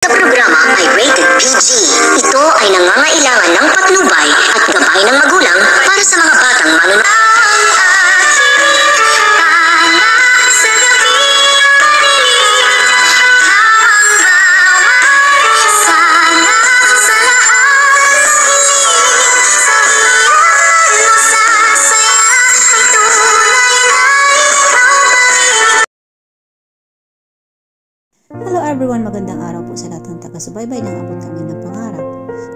Sa programa ay rated PG. Ito ay nangangailangan ng patnubay at gabay ng magulang para sa mga batang manunood. Hello everyone, magandang araw po sa lahat ng taga-subaybay ng Abot Kami ng Pangarap.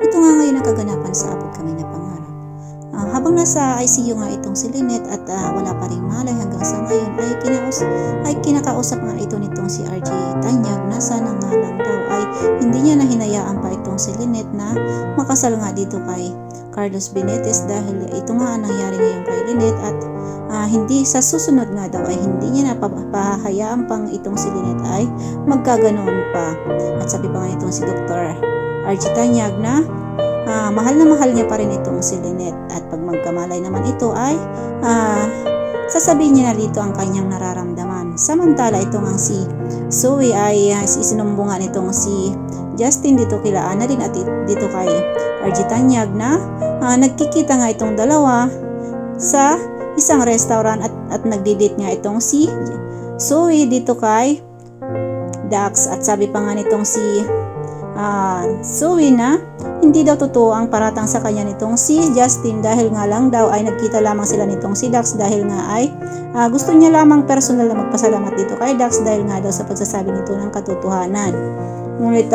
Ito nga ngayon ang kaganapan sa Abot Kami ng Pangarap. Habang nasa ICU nga itong si Lynette at wala pa rin malay hanggang sa ngayon ay kinakausap nga ito nitong si RJ Tanyag na sana nga lang daw ay hindi niya na hinayaan pa itong si Lynette na makasal nga dito kay Carlos Benitez dahil ito nga ang nangyari ngayon kay Lynette at hindi sa susunod nga daw ay hindi niya napapahayaan pang itong si Lynette ay magkaganoon pa. At sabi pa nga itong si Dr. RJ Tanyag na mahal na mahal niya pa rin itong si Lynette at pag magkamalay naman ito ay sasabihin niya na dito ang kanyang nararamdaman. Samantala ito nga si Zoe ay isinumbungan itong si Justin dito kila Ana din at dito kay RJ Tanyag na nagkikita nga itong dalawa sa isang restaurant at nagdi-date nga itong si Zoe dito kay Dax at sabi pa nga nitong si Zoe na hindi daw totoo ang paratang sa kanya nitong si Justin dahil nga lang daw ay nagkita lamang sila nitong si Dax dahil nga ay gusto niya lamang personal na magpasalamat dito kay Dax dahil nga daw sa pagsasabi nito ng katotohanan. Ngunit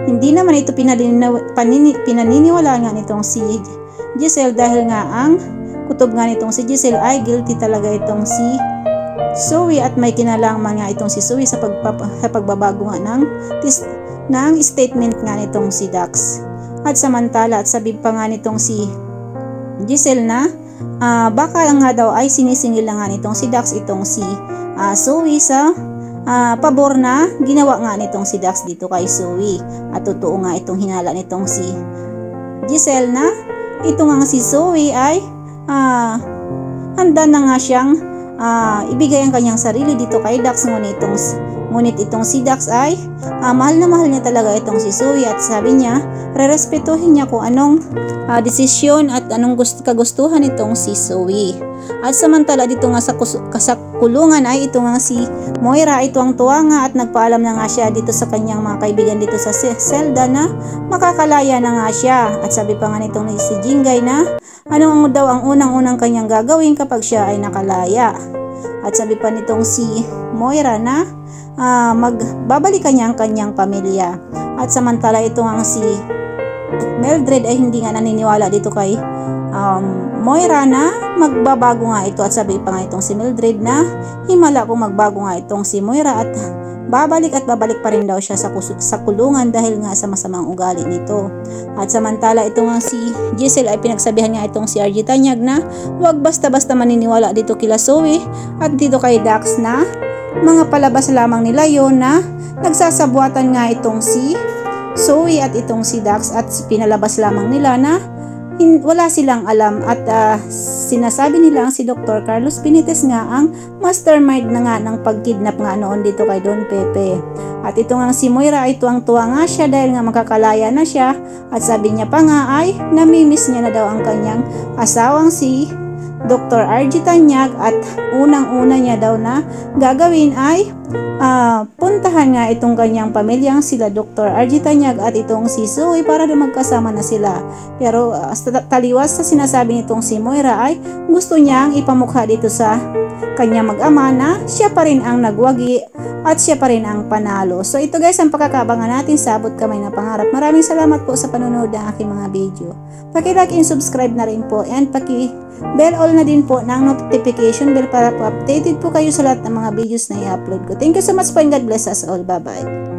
hindi naman ito pinaniniwalaan nga nitong si Giselle dahil nga ang kutob nga nitong si Giselle ay guilty talaga itong si Zoe at may kinalaman nga itong si Zoe sa pagbabago nga ng statement nga nitong si Dax. At samantala at sabi pa nga nitong si Giselle na baka nga daw ay sinisingil na nga nitong si Dax itong si Zoe sa pabor na ginawa nga nitong si Dax dito kay Zoe. At totoo nga itong hinala nitong si Giselle na ito nga si Zoe ay handa na nga siyang ibigay ang kanyang sarili dito kay Dax ngunit itong si Dax ay mahal na mahal niya talaga itong si Zoe at sabi niya rerespetuhin niya kung anong desisyon at anong kagustuhan itong si Zoe. At samantala dito nga sa kulungan ay ito nga si Moira ito ang tuwa nga at nagpaalam na nga siya dito sa kanyang mga kaibigan dito sa Zelda na makakalaya na nga siya. At sabi pa nga nitong si Jingay na ano daw ang unang-unang kanyang gagawin kapag siya ay nakalaya. At sabi pa nitong si Moira na magbabalikan niya ang kanyang pamilya. At samantala ito nga si Mildred ay hindi nga naniniwala dito kay Moira na magbabago nga ito at sabi pa nga itong si Mildred na himala kung magbago nga itong si Moira at babalik pa rin daw siya sa kulungan dahil nga sa masamang ugali nito. At samantala ito nga si Giselle ay pinagsabihan nga itong si RJ Tanyag na huwag basta-basta maniniwala dito kila Zoe at dito kay Dax na mga palabas lamang nila yon na nagsasabuatan nga itong si Zoe at itong si Dax at pinalabas lamang nila na wala silang alam at sinasabi nilang si Dr. Carlos Benitez nga ang mastermind na nga ng pagkidnap nga noon dito kay Don Pepe. At ito nga si Moira ay tuwang-tuwa nga siya dahil nga makakalaya na siya at sabi niya pa nga ay namimiss niya na daw ang kanyang asawang si Dr. RJ Tanyag at unang-una niya daw na gagawin ay puntahan nga itong kanyang pamilyang sila Dr. RJ Tanyag at itong si Zoe para na magkasama na sila. Pero taliwas sa sinasabi nitong si Moira ay gusto niyang ipamukha dito sa kanyang mag-ama na siya pa rin ang nagwagi at siya pa rin ang panalo. So ito guys ang pagkakabangan natin sa Abot Kamay na Pangarap. Maraming salamat po sa panonood ng aking mga video. Paki-like and subscribe na rin po and paki-bell all na din po ng notification bell para po updated po kayo sa lahat ng mga videos na i-upload ko. Thank you so much po and God bless us all. Bye bye.